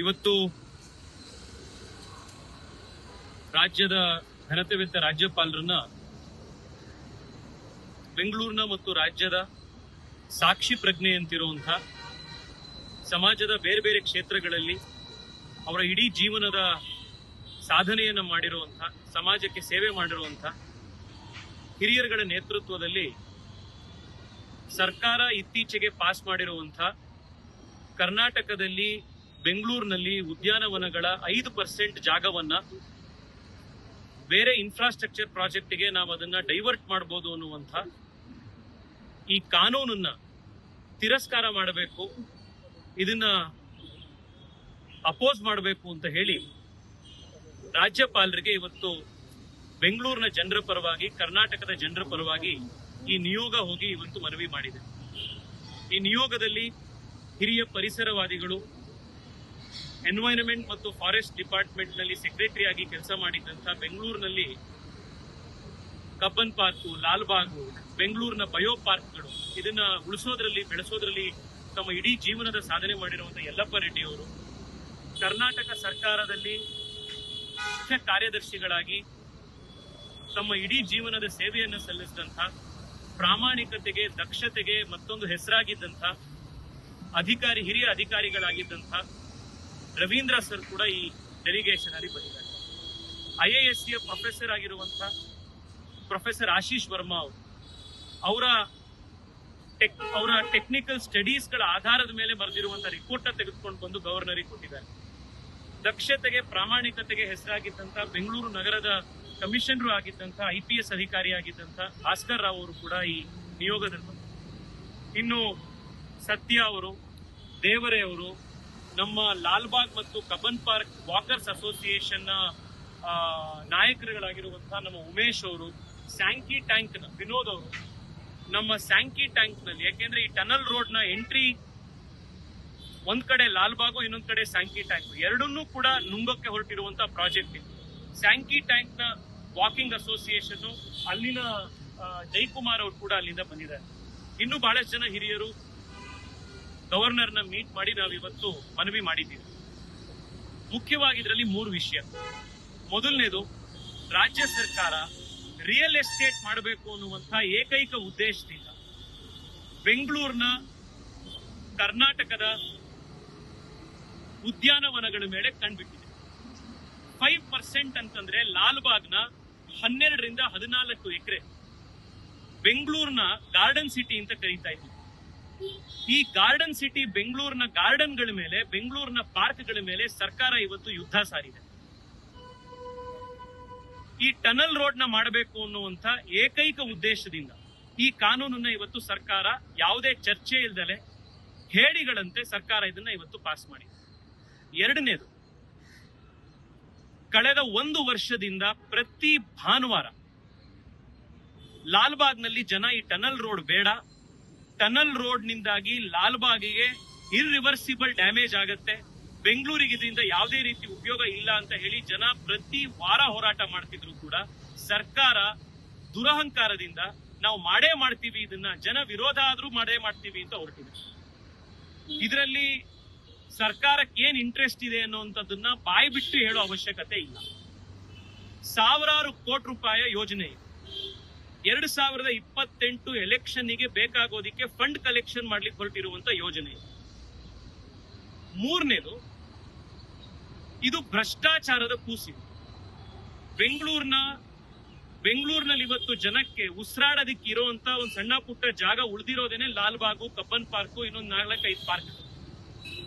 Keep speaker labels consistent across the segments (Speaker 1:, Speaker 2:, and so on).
Speaker 1: ಇವತ್ತು ರಾಜ್ಯದ ಘನತೆವೆತ್ತ ರಾಜ್ಯಪಾಲರನ್ನ ಬೆಂಗಳೂರಿನ ಮತ್ತು ರಾಜ್ಯದ ಸಾಕ್ಷಿ ಪ್ರಜ್ಞೆಯಂತಿರುವಂತಹ ಸಮಾಜದ ಬೇರೆ ಬೇರೆ ಕ್ಷೇತ್ರಗಳಲ್ಲಿ ಅವರ ಇಡೀ ಜೀವನದ ಸಾಧನೆಯನ್ನ ಮಾಡಿರುವಂತಹ ಸಮಾಜಕ್ಕೆ ಸೇವೆ ಮಾಡಿರುವಂತಹ ಹಿರಿಯರುಗಳ ನೇತೃತ್ವದಲ್ಲಿ ಸರ್ಕಾರ ಇತ್ತೀಚೆಗೆ ಪಾಸ್ ಮಾಡಿರುವಂತಹ ಕರ್ನಾಟಕದಲ್ಲಿ ಬೆಂಗಳೂರಿನಲ್ಲಿ ಉದ್ಯಾನವನಗಳ 5% ಜಾಗವನ್ನ ಬೇರೆ ಇನ್ಫ್ರಾಸ್ಟ್ರಕ್ಚರ್ ಪ್ರಾಜೆಕ್ಟ್ಗೆ ನಾವು ಅದನ್ನ ಡೈವರ್ಟ್ ಮಾಡಬಹುದು ಅನ್ನುವಂಥ ಈ ಕಾನೂನನ್ನ ತಿರಸ್ಕಾರ ಮಾಡಬೇಕು, ಇದನ್ನ ಅಪೋಸ್ ಮಾಡಬೇಕು ಅಂತ ಹೇಳಿ ರಾಜ್ಯಪಾಲರಿಗೆ ಇವತ್ತು ಬೆಂಗಳೂರಿನ ಜನರ ಪರವಾಗಿ, ಕರ್ನಾಟಕದ ಜನರ ಪರವಾಗಿ ಈ ನಿಯೋಗ ಹೋಗಿ ಇವತ್ತು ಮನವಿ ಮಾಡಿದೆ. ಈ ನಿಯೋಗದಲ್ಲಿ ಹಿರಿಯ ಪರಿಸರವಾದಿಗಳು, ಎನ್ವೈರನ್ಮೆಂಟ್ ಮತ್ತು ಫಾರೆಸ್ಟ್ ಡಿಪಾರ್ಟ್ಮೆಂಟ್ ನಲ್ಲಿ ಸೆಕ್ರೆಟರಿ ಆಗಿ ಕೆಲಸ ಮಾಡಿದಂತಹ, ಬೆಂಗಳೂರಿನಲ್ಲಿ ಕಬ್ಬನ್ ಪಾರ್ಕು, ಲಾಲ್ಬಾಗು, ಬೆಂಗಳೂರಿನ ಬಯೋ ಪಾರ್ಕ್ಗಳು ಇದನ್ನ ಉಳಿಸೋದ್ರಲ್ಲಿ ಬೆಳೆಸೋದ್ರಲ್ಲಿ ತಮ್ಮ ಇಡೀ ಜೀವನದ ಸಾಧನೆ ಮಾಡಿರುವಂತಹ ಯಲ್ಲಪ್ಪ ರೆಡ್ಡಿ ಅವರು, ಕರ್ನಾಟಕ ಸರ್ಕಾರದಲ್ಲಿ ಮುಖ್ಯ ಕಾರ್ಯದರ್ಶಿಗಳಾಗಿ ತಮ್ಮ ಇಡೀ ಜೀವನದ ಸೇವೆಯನ್ನು ಸಲ್ಲಿಸಿದಂಥ, ಪ್ರಾಮಾಣಿಕತೆಗೆ, ದಕ್ಷತೆಗೆ ಮತ್ತೊಂದು ಹೆಸರಾಗಿದ್ದಂಥ ಹಿರಿಯ ಅಧಿಕಾರಿಗಳಾಗಿದ್ದಂಥ ರವೀಂದ್ರ ಸರ್ ಕೂಡ ಈ ಡೆಲಿಗೇಷನ್ ಅಲ್ಲಿ ಬಂದಿದ್ದಾರೆ. IASC ಪ್ರೊಫೆಸರ್ ಆಗಿರುವಂತಹ ಪ್ರೊಫೆಸರ್ ಆಶೀಶ್ ವರ್ಮಾ ಅವರ ಟೆಕ್ನಿಕಲ್ ಸ್ಟಡೀಸ್ ಗಳ ಆಧಾರದ ಮೇಲೆ ಬರೆದಿರುವಂತಹ ರಿಪೋರ್ಟ್ ತೆಗೆದುಕೊಂಡು ಬಂದು ಗವರ್ನರಿಗೆ ಕೊಟ್ಟಿದ್ದಾರೆ. ದಕ್ಷತೆಗೆ, ಪ್ರಾಮಾಣಿಕತೆಗೆ ಹೆಸರಾಗಿದ್ದಂತಹ, ಬೆಂಗಳೂರು ನಗರದ ಕಮಿಷನರ್ ಆಗಿದ್ದಂತಹ, IPS ಅಧಿಕಾರಿ ಆಗಿದ್ದಂತಹ ಭಾಸ್ಕರ್ ರಾವ್ ಅವರು ಕೂಡ ಈ ನಿಯೋಗದಲ್ಲಿ. ಇನ್ನು ಸತ್ಯ ಅವರು, ದೇವರೇ ಅವರು, ನಮ್ಮ ಲಾಲ್ಬಾಗ್ ಮತ್ತು ಕಬ್ಬನ್ ಪಾರ್ಕ್ ವಾಕರ್ಸ್ ಅಸೋಸಿಯೇಷನ್ ನಾಯಕರುಗಳಾಗಿರುವಂತಹ ನಮ್ಮ ಉಮೇಶ್ ಅವರು, ಸ್ಯಾಂಕಿ ಟ್ಯಾಂಕ್ ನ ವಿನೋದ್ ಅವರು, ನಮ್ಮ ಸ್ಯಾಂಕಿ ಟ್ಯಾಂಕ್ ನಲ್ಲಿ, ಯಾಕೆಂದ್ರೆ ಈ ಟನಲ್ ರೋಡ್ ನ ಎಂಟ್ರಿ ಒಂದ್ ಕಡೆ ಲಾಲ್ಬಾಗು, ಇನ್ನೊಂದ್ ಕಡೆ ಸ್ಯಾಂಕಿ ಟ್ಯಾಂಕ್, ಎರಡನ್ನೂ ಕೂಡ ನುಂಗಕ್ಕೆ ಹೊರಟಿರುವಂತಹ ಪ್ರಾಜೆಕ್ಟ್ ಇದು. ಸ್ಯಾಂಕಿ ಟ್ಯಾಂಕ್ ನ ವಾಕಿಂಗ್ ಅಸೋಸಿಯೇಷನ್, ಅಲ್ಲಿನ ಜೈಕುಮಾರ್ ಅವರು ಕೂಡ ಅಲ್ಲಿಂದ ಬಂದಿದ್ದಾರೆ. ಇನ್ನು ಬಹಳಷ್ಟು ಜನ ಹಿರಿಯರು ಗವರ್ನರ್ನ ಮೀಟ್ ಮಾಡಿ ನಾವಿವತ್ತು ಮನವಿ ಮಾಡಿದ್ದೀವಿ. ಮುಖ್ಯವಾಗಿ ಇದರಲ್ಲಿ 3 ವಿಷಯ. ಮೊದಲನೇದು, ರಾಜ್ಯ ಸರ್ಕಾರ ರಿಯಲ್ ಎಸ್ಟೇಟ್ ಮಾಡಬೇಕು ಅನ್ನುವಂತಹ ಏಕೈಕ ಉದ್ದೇಶದಿಂದ ಬೆಂಗಳೂರಿನ ಕರ್ನಾಟಕದ ಉದ್ಯಾನವನಗಳ ಮೇಲೆ ಕಣ್ಬಿಟ್ಟಿದೆ. 5% ಅಂತಂದ್ರೆ ಲಾಲ್ಬಾಗ್ನ 12ರಿಂದ 14 ಎಕರೆ ಬೆಂಗಳೂರಿನ ಗಾರ್ಡನ್ ಸಿಟಿ ಅಂತ ಕರೀತಾ ಇದ್ದೀವಿ. ಈ ಗಾರ್ಡನ್ ಸಿಟಿ ಬೆಂಗಳೂರಿನ ಗಾರ್ಡನ್ಗಳ ಮೇಲೆ, ಬೆಂಗಳೂರಿನ ಪಾರ್ಕ್ಗಳ ಮೇಲೆ ಸರ್ಕಾರ ಇವತ್ತು ಯುದ್ಧ ಸಾರಿದೆ. ಈ ಟನಲ್ ರೋಡ್ ನ ಮಾಡಬೇಕು ಅನ್ನುವಂತ ಏಕೈಕ ಉದ್ದೇಶದಿಂದ ಈ ಕಾನೂನನ್ನ ಇವತ್ತು ಸರ್ಕಾರ ಯಾವುದೇ ಚರ್ಚೆ ಇಲ್ದಲೆ ಹೇಳಿಗಳಂತೆ ಸರ್ಕಾರ ಇದನ್ನ ಇವತ್ತು ಪಾಸ್ ಮಾಡಿದೆ. ಎರಡನೇದು, ಕಳೆದ 1 ವರ್ಷದಿಂದ ಪ್ರತಿ ಭಾನುವಾರ ಲಾಲ್ಬಾಗ್ನಲ್ಲಿ ಜನ ಈ ಟನಲ್ ರೋಡ್ ಬೇಡ, ಟನಲ್ ರೋಡ್ ನಿಂದಾಗಿ ಲಾಲ್ಬಾಗಿಗೆ ಇರ್ರಿವರ್ಸಿಬಲ್ ಡ್ಯಾಮೇಜ್ ಆಗತ್ತೆ, ಬೆಂಗಳೂರಿಗೆ ಇದರಿಂದ ಯಾವುದೇ ರೀತಿ ಉಪಯೋಗ ಇಲ್ಲ ಅಂತ ಹೇಳಿ ಜನ ಪ್ರತಿ ವಾರ ಹೋರಾಟ ಮಾಡ್ತಿದ್ರು ಕೂಡ ಸರ್ಕಾರ ದುರಹಂಕಾರದಿಂದ ನಾವು ಮಾಡೇ ಮಾಡ್ತೀವಿ, ಇದನ್ನ ಜನ ವಿರೋಧ ಆದ್ರೂ ಮಾಡೇ ಮಾಡ್ತೀವಿ ಅಂತ ಹೊರಟಿದೆ. ಇದರಲ್ಲಿ ಸರ್ಕಾರಕ್ಕೆ ಏನ್ ಇಂಟ್ರೆಸ್ಟ್ ಇದೆ ಅನ್ನುವಂಥದ್ದನ್ನ ಬಾಯಿ ಬಿಟ್ಟು ಹೇಳೋ ಅವಶ್ಯಕತೆ ಇಲ್ಲ. ಸಾವಿರಾರು ಕೋಟಿ ರೂಪಾಯಿ ಯೋಜನೆ ಇದೆ. 2028 ಎಲೆಕ್ಷನ್ಗೆ ಬೇಕಾಗೋದಿಕ್ಕೆ ಫಂಡ್ ಕಲೆಕ್ಷನ್ ಮಾಡ್ಲಿಕ್ಕೆ ಹೊರಟಿರುವಂತ ಯೋಜನೆ ಇದೆ. ಮೂರನೇದು, ಇದು ಭ್ರಷ್ಟಾಚಾರದ ಕೂಸಿದೆ. ಬೆಂಗಳೂರಿನಲ್ಲಿ ಇವತ್ತು ಜನಕ್ಕೆ ಉಸಿರಾಡೋದಕ್ಕೆ ಇರುವಂತ ಒಂದು ಸಣ್ಣ ಪುಟ್ಟ ಜಾಗ ಉಳಿದಿರೋದೇನೆ ಲಾಲ್ಬಾಗು, ಕಬ್ಬನ್ ಪಾರ್ಕು, ಇನ್ನೊಂದು 4-5 ಪಾರ್ಕ್.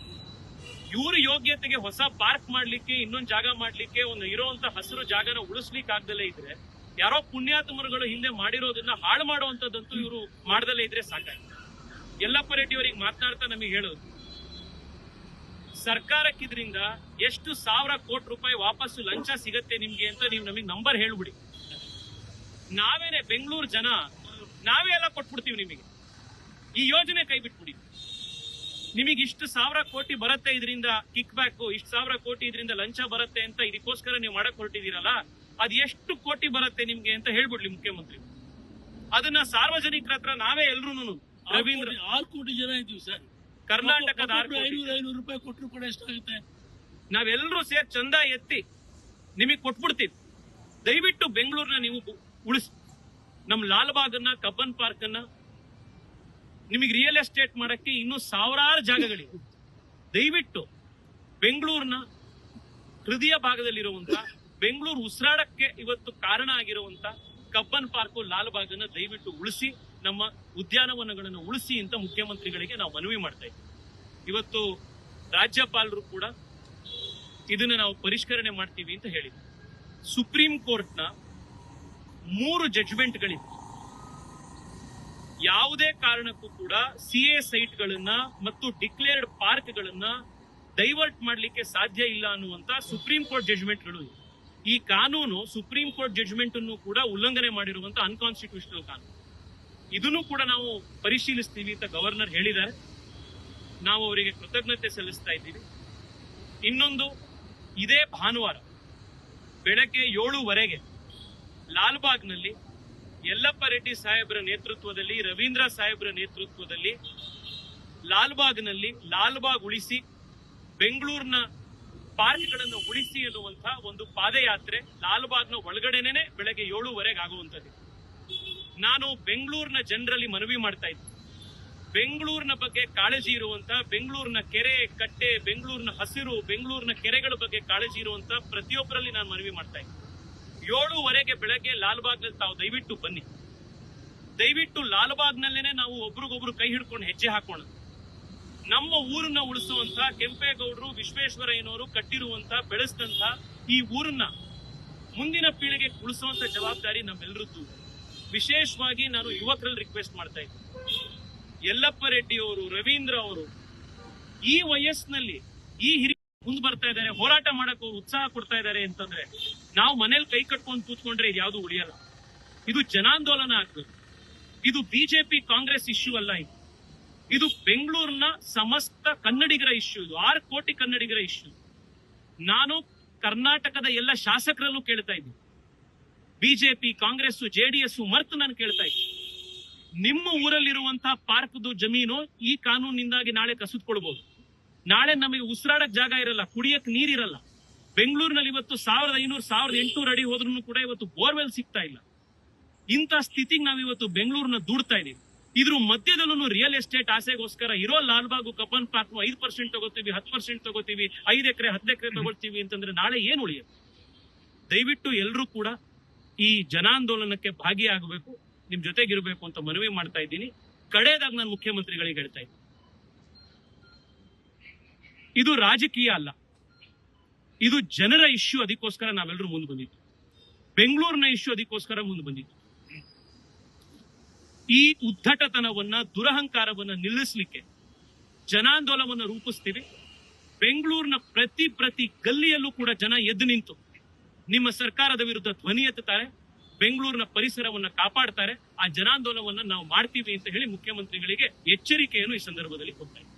Speaker 1: ಇವ್ರ ಯೋಗ್ಯತೆಗೆ ಹೊಸ ಪಾರ್ಕ್ ಮಾಡ್ಲಿಕ್ಕೆ, ಇನ್ನೊಂದು ಜಾಗ ಮಾಡ್ಲಿಕ್ಕೆ, ಒಂದು ಇರುವಂತ ಹಸಿರು ಜಾಗನ ಉಳಿಸ್ಲಿಕ್ಕೆ ಆಗ್ದಲೇ ಇದ್ರೆ, ಯಾರೋ ಪುಣ್ಯಾತ್ಮರುಗಳು ಹಿಂದೆ ಮಾಡಿರೋದನ್ನ ಹಾಳು ಮಾಡುವಂತದ್ದಂತೂ ಇವರು ಮಾಡ್ದಲೇ ಇದ್ರೆ ಸಾಕಾಯ್ತು. ಯಲ್ಲಪ್ಪ ರೆಡ್ಡಿ ಅವರಿಗೆ ಮಾತನಾಡ್ತಾ ನಮಗೆ ಹೇಳೋದು, ಸರ್ಕಾರಕ್ಕೆ ಇದರಿಂದ ಎಷ್ಟು 1000 ಕೋಟಿ ರೂಪಾಯಿ ವಾಪಸ್ಸು ಲಂಚ ಸಿಗತ್ತೆ ನಿಮ್ಗೆ ಅಂತ ನೀವು ನಮಗೆ ನಂಬರ್ ಹೇಳ್ಬಿಡಿ. ನಾವೇನೆ ಬೆಂಗಳೂರು ಜನ ನಾವೇ ಎಲ್ಲ ಕೊಟ್ಬಿಡ್ತೀವಿ ನಿಮಗೆ. ಈ ಯೋಜನೆ ಕೈ ಬಿಟ್ಬಿಡಿ. ನಿಮಗೆ ಇಷ್ಟು 1000 ಕೋಟಿ ಬರುತ್ತೆ ಇದರಿಂದ ಕಿಕ್ ಬ್ಯಾಕ್, ಇಷ್ಟು 1000 ಕೋಟಿ ಇದರಿಂದ ಲಂಚ ಬರುತ್ತೆ ಅಂತ ಇದಕ್ಕೋಸ್ಕರ ನೀವು ಮಾಡಕ್ ಹೊರಟಿದ್ದೀರಲ್ಲ, ಅದ್ ಎಷ್ಟು ಕೋಟಿ ಬರುತ್ತೆ ನಿಮ್ಗೆ ಅಂತ ಹೇಳ್ಬಿಡ್ಲಿ ಮುಖ್ಯಮಂತ್ರಿ. ಅದನ್ನ ಸಾರ್ವಜನಿಕರ ಹತ್ರ ನಾವೇ ಎಲ್ರು ರವೀಂದ್ರ
Speaker 2: 6 ಕೋಟಿ ಜನ ಇದ್ದೀವಿ ಸರ್.
Speaker 1: ಕರ್ನಾಟಕದ
Speaker 2: 500 ರೂಪಾಯಿ ಕೊಟ್ಟರು ಕೂಡ ಎಷ್ಟಾಗುತ್ತೆ?
Speaker 1: ನಾವೆಲ್ಲರೂ ಸೇರಿ ಚಂದ ಎತ್ತಿ ನಿಮಗೆ ಕೊಟ್ಬಿಡ್ತೀವಿ. ದಯವಿಟ್ಟು ಬೆಂಗಳೂರನ್ನ ನೀವು ಉಳಿಸಿ. ನಮ್ ಲಾಲ್ಬಾಗನ್ನ, ಕಬ್ಬನ್ ಪಾರ್ಕ್ ಅನ್ನ ನಿಮಗೆ ರಿಯಲ್ ಎಸ್ಟೇಟ್ ಮಾಡಕ್ಕೆ ಇನ್ನೂ ಸಾವಿರಾರು ಜಾಗಗಳಿವೆ. ದಯವಿಟ್ಟು ಬೆಂಗಳೂರಿನ ಹೃದಯ ಭಾಗದಲ್ಲಿರುವಂತ, ಬೆಂಗಳೂರು ಉಸಿರಾಡಕ್ಕೆ ಇವತ್ತು ಕಾರಣ ಆಗಿರುವಂತ ಕಬ್ಬನ್ ಪಾರ್ಕ್, ಲಾಲ್ಬಾಗನ್ನ ದಯವಿಟ್ಟು ಉಳಿಸಿ, ನಮ್ಮ ಉದ್ಯಾನವನಗಳನ್ನು ಉಳಿಸಿ ಅಂತ ಮುಖ್ಯಮಂತ್ರಿಗಳಿಗೆ ನಾವು ಮನವಿ ಮಾಡ್ತಾ ಇದ್ದೀವಿ. ಇವತ್ತು ರಾಜ್ಯಪಾಲರು ಕೂಡ ಇದನ್ನ ನಾವು ಪರಿಷ್ಕರಣೆ ಮಾಡ್ತೀವಿ ಅಂತ ಹೇಳಿದ್ರು. ಸುಪ್ರೀಂ ಕೋರ್ಟ್ನ 3 ಜಡ್ಜ್ಮೆಂಟ್ಗಳಿವೆ. ಯಾವುದೇ ಕಾರಣಕ್ಕೂ ಕೂಡ ಸಿಎ ಸೈಟ್ಗಳನ್ನ ಮತ್ತು ಡಿಕ್ಲೇರ್ಡ್ ಪಾರ್ಕ್ಗಳನ್ನ ಡೈವರ್ಟ್ ಮಾಡಲಿಕ್ಕೆ ಸಾಧ್ಯ ಇಲ್ಲ ಅನ್ನುವಂತ ಸುಪ್ರೀಂ ಕೋರ್ಟ್ ಜಡ್ಜ್ಮೆಂಟ್ಗಳು ಇವೆ. ಈ ಕಾನೂನು ಸುಪ್ರೀಂ ಕೋರ್ಟ್ ಜಡ್ಜ್ಮೆಂಟ್ ಅನ್ನು ಕೂಡ ಉಲ್ಲಂಘನೆ ಮಾಡಿರುವಂತ ಅನ್ಕಾನ್ಸ್ಟಿಟ್ಯೂಷನಲ್ ಕಾನೂನು. ಇದನ್ನು ಕೂಡ ನಾವು ಪರಿಶೀಲಿಸ್ತೀವಿ ಅಂತ ಗವರ್ನರ್ ಹೇಳಿದ್ದಾರೆ. ನಾವು ಅವರಿಗೆ ಕೃತಜ್ಞತೆ ಸಲ್ಲಿಸ್ತಾ ಇದ್ದೀವಿ. ಇನ್ನೊಂದು, ಇದೇ ಭಾನುವಾರ ಬೆಳಗ್ಗೆ 7:15 ಲಾಲ್ಬಾಗ್ನಲ್ಲಿ ಯಲ್ಲಪ್ಪ ರೆಡ್ಡಿ ಸಾಹೇಬರ ನೇತೃತ್ವದಲ್ಲಿ, ರವೀಂದ್ರ ಸಾಹೇಬರ ನೇತೃತ್ವದಲ್ಲಿ ಲಾಲ್ಬಾಗ್ನಲ್ಲಿ ಲಾಲ್ಬಾಗ್ ಉಳಿಸಿ, ಬೆಂಗಳೂರಿನ ಪಾರ್ಕ್ಗಳನ್ನು ಉಳಿಸಿ ಎನ್ನುವಂತಹ ಒಂದು ಪಾದಯಾತ್ರೆ ಲಾಲ್ಬಾಗ್ನ ಒಳಗಡೆನೆ ಬೆಳಗ್ಗೆ 7:15 ಆಗುವಂತದ್ದು. ನಾನು ಬೆಂಗಳೂರಿನ ಜನರಲ್ಲಿ ಮನವಿ ಮಾಡ್ತಾ ಇದ್ದೆ, ಬೆಂಗಳೂರಿನ ಬಗ್ಗೆ ಕಾಳಜಿ ಇರುವಂತ, ಬೆಂಗಳೂರಿನ ಕೆರೆ ಕಟ್ಟೆ, ಬೆಂಗಳೂರಿನ ಹಸಿರು, ಬೆಂಗಳೂರಿನ ಕೆರೆಗಳ ಬಗ್ಗೆ ಕಾಳಜಿ ಇರುವಂತ ಪ್ರತಿಯೊಬ್ಬರಲ್ಲಿ ನಾನು ಮನವಿ ಮಾಡ್ತಾ ಇದ್ದೆ. 7:15 ಬೆಳಗ್ಗೆ ಲಾಲ್ಬಾಗ್ನಲ್ಲಿ ತಾವು ದಯವಿಟ್ಟು ಬನ್ನಿ. ದಯವಿಟ್ಟು ಲಾಲ್ಬಾಗ್ನಲ್ಲೇನೆ ನಾವು ಒಬ್ರಿಗೊಬ್ರು ಕೈ ಹಿಡ್ಕೊಂಡು ಹೆಜ್ಜೆ ಹಾಕೋಣ. ನಮ್ಮ ಊರನ್ನ ಉಳಿಸುವಂತ ಕೆಂಪೇಗೌಡರು, ವಿಶ್ವೇಶ್ವರಯ್ಯನವರು ಕಟ್ಟಿರುವಂತ, ಬೆಳೆಸಿದಂತ ಈ ಊರನ್ನ ಮುಂದಿನ ಪೀಳಿಗೆ ಉಳಿಸುವಂತ ಜವಾಬ್ದಾರಿ ನಮ್ಮೆಲ್ಲರದ್ದು. ವಿಶೇಷವಾಗಿ ನಾನು ಯುವಕರಲ್ಲಿ ರಿಕ್ವೆಸ್ಟ್ ಮಾಡ್ತಾ ಇದ್ದೀನಿ, ಯಲ್ಲಪ್ಪ ರೆಡ್ಡಿ ಅವರು, ರವೀಂದ್ರ ಅವರು ಈ ವಯಸ್ಸಿನಲ್ಲಿ ಈ ಹಿರಿಯ ಮುಂದೆ ಬರ್ತಾ ಇದ್ದಾರೆ, ಹೋರಾಟ ಮಾಡಕ್ಕೆ ಅವರು ಉತ್ಸಾಹ ಕೊಡ್ತಾ ಇದ್ದಾರೆ ಅಂತಂದ್ರೆ ನಾವು ಮನೇಲಿ ಕೈ ಕಟ್ಕೊಂಡು ಕೂತ್ಕೊಂಡ್ರೆ ಇದು ಯಾವುದು ಉಳಿಯಲ್ಲ. ಇದು ಜನಾಂದೋಲನ ಆಗ್ತದೆ. ಇದು ಬಿಜೆಪಿ ಕಾಂಗ್ರೆಸ್ ಇಶ್ಯೂ ಅಲ್ಲ. ಇದು ಬೆಂಗಳೂರಿನ ಸಮಸ್ತ ಕನ್ನಡಿಗರ ಇಶ್ಯೂ. ಇದು 6 ಕೋಟಿ ಕನ್ನಡಿಗರ ಇಶ್ಯೂ. ನಾನು ಕರ್ನಾಟಕದ ಎಲ್ಲ ಶಾಸಕರಲ್ಲೂ ಕೇಳ್ತಾ ಇದ್ದೀನಿ, ಬಿಜೆಪಿ, ಕಾಂಗ್ರೆಸ್, ಜೆಡಿಎಸ್ ಮರ್ತು ನಾನು ಕೇಳ್ತಾ ಇದ್ದೀನಿ, ನಿಮ್ಮ ಊರಲ್ಲಿರುವಂತಹ ಪಾರ್ಕ್ದು ಜಮೀನು ಈ ಕಾನೂನಿಂದಾಗಿ ನಾಳೆ ಕಸಿದುಕೊಳ್ಬಹುದು. ನಾಳೆ ನಮಗೆ ಉಸಿರಾಡಕ್ ಜಾಗ ಇರಲ್ಲ, ಕುಡಿಯಕ್ ನೀರಿರಲ್ಲ. ಬೆಂಗಳೂರಿನಲ್ಲಿ ಇವತ್ತು 1500, 1800 ಅಡಿ ಹೋದ್ರೂ ಕೂಡ ಇವತ್ತು ಬೋರ್ವೆಲ್ ಸಿಗ್ತಾ ಇಲ್ಲ. ಇಂಥ ಸ್ಥಿತಿಗೆ ನಾವಿವತ್ತು ಬೆಂಗಳೂರನ್ನ ದೂಡ್ತಾ ಇದೀವಿ. ಇದ್ರ ಮಧ್ಯದಲ್ಲೂ ರಿಯಲ್ ಎಸ್ಟೇಟ್ ಆಸೆಗೋಸ್ಕರ ಇರೋ ಲಾಲ್ಬಾಗು, ಕಬ್ಬನ್ ಪಾರ್ಕ್ 5% ತಗೋತೀವಿ, 10% ತಗೋತೀವಿ, 5 ಎಕರೆ 10 ಎಕರೆ ತಗೊಳ್ತೀವಿ ಅಂತಂದ್ರೆ ನಾಳೆ ಏನು ಉಳಿಯುತ್ತೆ? ದಯವಿಟ್ಟು ಎಲ್ಲರೂ ಕೂಡ ಈ ಜನಾಂದೋಲನಕ್ಕೆ ಭಾಗಿಯಾಗಬೇಕು, ನಿಮ್ ಜೊತೆಗಿರಬೇಕು ಅಂತ ಮನವಿ ಮಾಡ್ತಾ ಇದ್ದೀನಿ. ಕಡೆಯದಾಗಿ ನಾನು ಮುಖ್ಯಮಂತ್ರಿಗಳಿಗೆ ಹೇಳ್ತಾ ಇದ್ದೀನಿ, ಇದು ರಾಜಕೀಯ ಅಲ್ಲ, ಇದು ಜನರ ಇಶ್ಯೂ. ಅದಕ್ಕೋಸ್ಕರ ನಾವೆಲ್ಲರೂ ಮುಂದೆ ಬಂದಿದ್ದು. ಬೆಂಗಳೂರಿನ ಇಶ್ಯೂ ಅದಕ್ಕೋಸ್ಕರ ಮುಂದೆ ಬಂದಿದ್ದು. ಈ ಉದ್ದಟತನವನ್ನ, ದುರಹಂಕಾರವನ್ನ ನಿಲ್ಲಿಸಲಿಕ್ಕೆ ಜನಾಂದೋಲನವನ್ನು ರೂಪಿಸ್ತೀವಿ. ಬೆಂಗಳೂರಿನ ಪ್ರತಿ ಗಲ್ಲಿಯಲ್ಲೂ ಕೂಡ ಜನ ಎದ್ದು ನಿಂತು ನಿಮ್ಮ ಸರ್ಕಾರದ ವಿರುದ್ಧ ಧ್ವನಿ ಎತ್ತುತ್ತಾರೆ, ಬೆಂಗಳೂರಿನ ಪರಿಸರವನ್ನ ಕಾಪಾಡ್ತಾರೆ. ಆ ಜನಾಂದೋಲನವನ್ನ ನಾವು ಮಾಡ್ತೀವಿ ಅಂತ ಹೇಳಿ ಮುಖ್ಯಮಂತ್ರಿಗಳಿಗೆ ಎಚ್ಚರಿಕೆಯನ್ನು ಈ ಸಂದರ್ಭದಲ್ಲಿ ಕೊಡ್ತಾ ಇದ್ದೀವಿ.